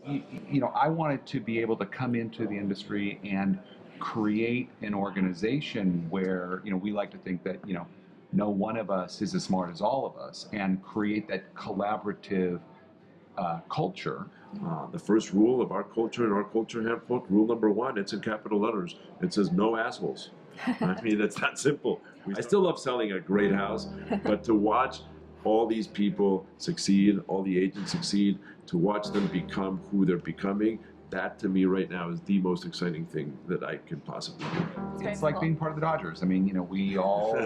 I wanted to be able to come into the industry and create an organization where, we like to think that, no one of us is as smart as all of us, and create that collaborative culture. The first rule of our culture and our culture handbook, rule number one, it's in capital letters. It says no assholes. I mean, it's that simple. I still love selling a great house, but to watch all these people succeed, all the agents succeed, to watch them become who they're becoming, that to me right now is the most exciting thing that I can possibly do. It's like being part of the Dodgers. I mean, we all,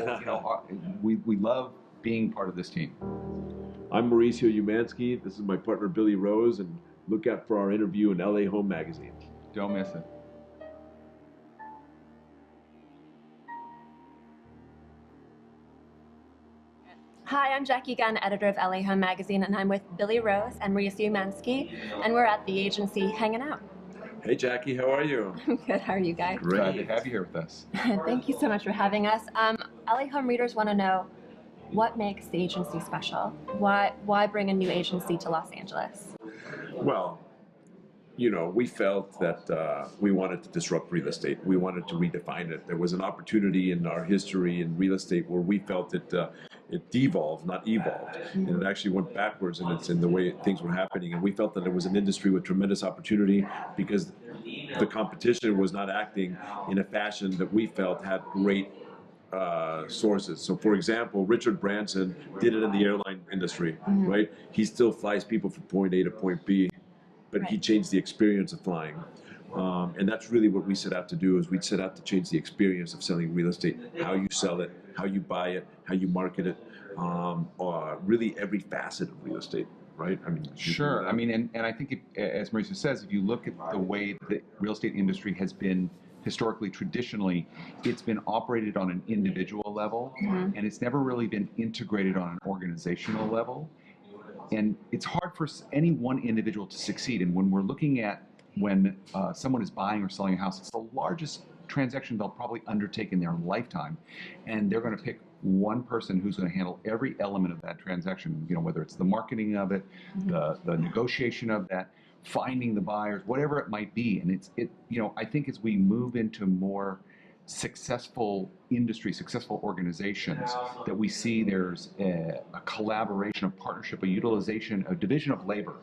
we love being part of this team. I'm Mauricio Umansky. This is my partner Billy Rose, and look out for our interview in LA Home Magazine. Don't miss it. Hi, I'm Jackie Gunn, editor of LA Home Magazine, and I'm with Billy Rose and Mauricio Umansky, and we're at the agency hanging out. Hey Jackie, how are you? I'm good, how are you guys? Great. Glad to have you here with us. Thank you so much for having us. LA Home readers want to know, what makes the agency special? Why bring a new agency to Los Angeles? Well, we felt that we wanted to disrupt real estate. We wanted to redefine it. There was an opportunity in our history in real estate where we felt it devolved, not evolved. And it actually went backwards in the way things were happening. And we felt that it was an industry with tremendous opportunity because the competition was not acting in a fashion that we felt had great sources. So for example, Richard Branson did it in the airline industry, right? He still flies people from point A to point B, but he changed the experience of flying. And that's really what we set out to do, is we set out to change the experience of selling real estate, how you sell it, how you buy it, how you market it, really every facet of real estate, right? I mean, sure. I mean, and I think, as Mauricio says, if you look at the way the real estate industry has been historically, traditionally, it's been operated on an individual level, and it's never really been integrated on an organizational level. And it's hard for any one individual to succeed. And when we're looking at when someone is buying or selling a house, it's the largest transaction they'll probably undertake in their lifetime. And they're going to pick one person who's going to handle every element of that transaction, whether it's the marketing of it, the negotiation of that, finding the buyers, whatever it might be. And I think as we move into more successful industry, successful organizations, that we see there's a collaboration, a partnership, a utilization, a division of labor.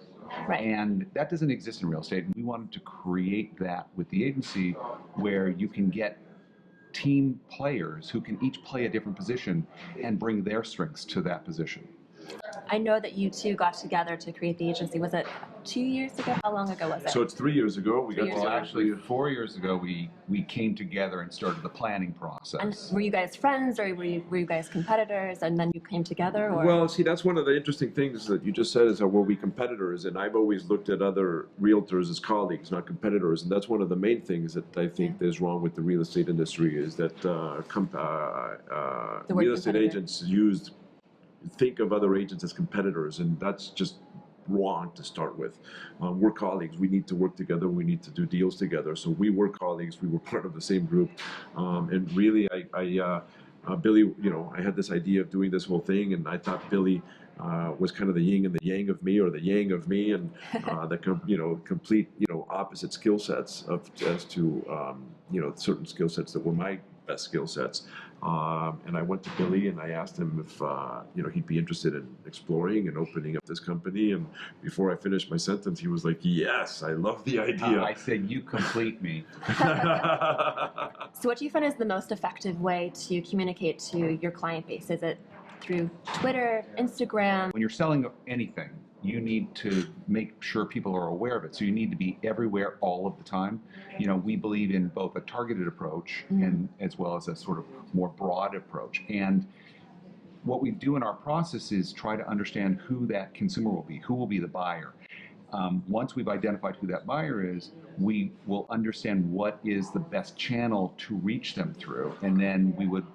Right. And that doesn't exist in real estate. And we wanted to create that with the agency, where you can get team players who can each play a different position and bring their strengths to that position. I know that you two got together to create the agency. Was it 2 years ago? How long ago was it? So it's 3 years ago. We got Well, actually, 4 years ago, we came together and started the planning process. And were you guys friends, or were you guys competitors, and then you came together? Or? Well, see, that's one of the interesting things that you just said, is that were we competitors? And I've always looked at other realtors as colleagues, not competitors. And that's one of the main things that I think is wrong with the real estate industry, is that real estate agents think of other agents as competitors, and that's just wrong to start with. We're colleagues. We need to work together. We need to do deals together. So we were colleagues. We were part of the same group. And really, Billy, I had this idea of doing this whole thing, and I thought Billy was kind of the yin and the yang of me, or the yang of me, and the complete opposite skill sets as to certain skill sets that were my best skill sets. And I went to Billy and I asked him if he'd be interested in exploring and opening up this company. And before I finished my sentence, he was like, "Yes, I love the idea." I said, "You complete me." So what do you find is the most effective way to communicate to your client base? Is it through Twitter, Instagram? When you're selling anything, you need to make sure people are aware of it. So you need to be everywhere all of the time. We believe in both a targeted approach and as well as a sort of more broad approach. And what we do in our process is try to understand who that consumer will be, who will be the buyer. Once we've identified who that buyer is, we will understand what is the best channel to reach them through. And then we would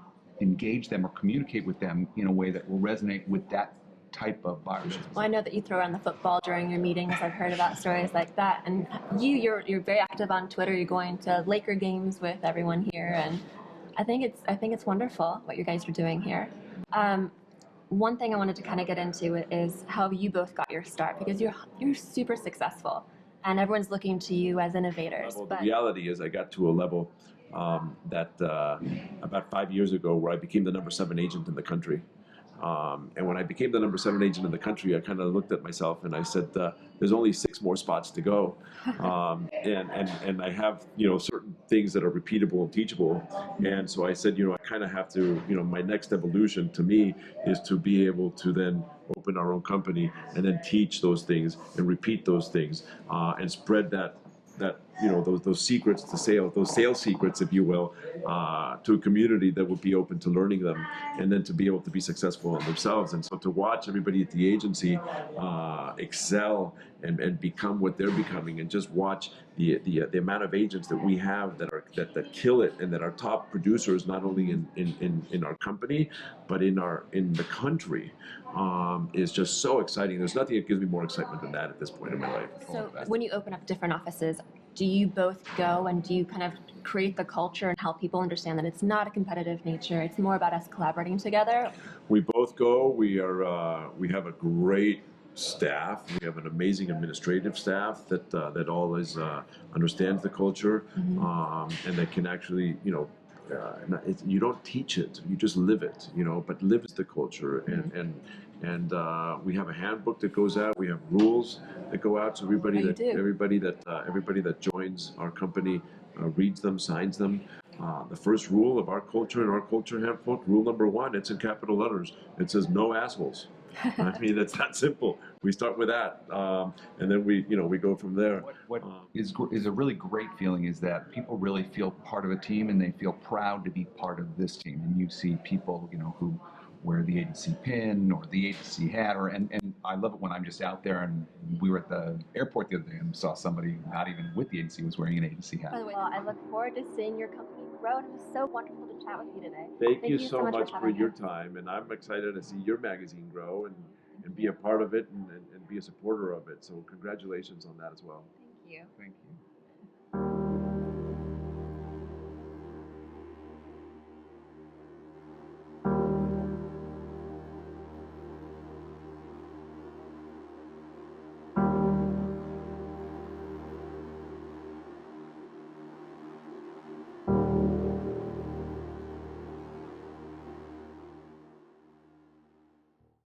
engage them or communicate with them in a way that will resonate with that type of buyers. Well, I know that you throw around the football during your meetings. I've heard about stories like that. And you're very active on Twitter. You're going to Laker games with everyone here, and I think it's wonderful what you guys are doing here. One thing I wanted to kind of get into is how you both got your start, because you're super successful, and everyone's looking to you as innovators. Well, the But reality is I got to a level that about 5 years ago where I became the number 7 agent in the country. And when I became the number 7 agent in the country, I kind of looked at myself and I said, "There's only 6 more spots to go," and I have certain things that are repeatable and teachable. And so I said, I kind of have to, my next evolution to me is to be able to then open our own company and then teach those things and repeat those things and spread that those secrets to sales, those sales secrets, if you will, to a community that would be open to learning them, and then to be able to be successful in themselves. And so to watch everybody at the agency excel and become what they're becoming, and just watch the amount of agents that we have that kill it, and that are top producers not only in our company but in the country, is just so exciting. There's nothing that gives me more excitement than that at this point in my life. so when you open up different offices, do you both go and do you kind of create the culture and help people understand that it's not a competitive nature, it's more about us collaborating together? We both go. We have a great staff. We have an amazing administrative staff that always understands the culture, and that can actually, you don't teach it, you just live it, but lives the culture. And we have a handbook that goes out. We have rules that go out, so everybody that joins our company reads them, signs them. The first rule of our culture in our culture handbook, rule number 1, it's in capital letters. It says no assholes. I mean, it's that simple. We start with that, and then we go from there. What is a really great feeling is that people really feel part of a team, and they feel proud to be part of this team. And you see people, who wear the agency pin or the agency hat, and I love it when I'm just out there. And we were at the airport the other day and saw somebody not even with the agency was wearing an agency hat. By the way, well, I look forward to seeing your company grow, and it was so wonderful to chat with you today. Thank you so much for having your me. time, and I'm excited to see your magazine grow and be a part of it and be a supporter of it. So congratulations on that as well. Thank you. Thank you.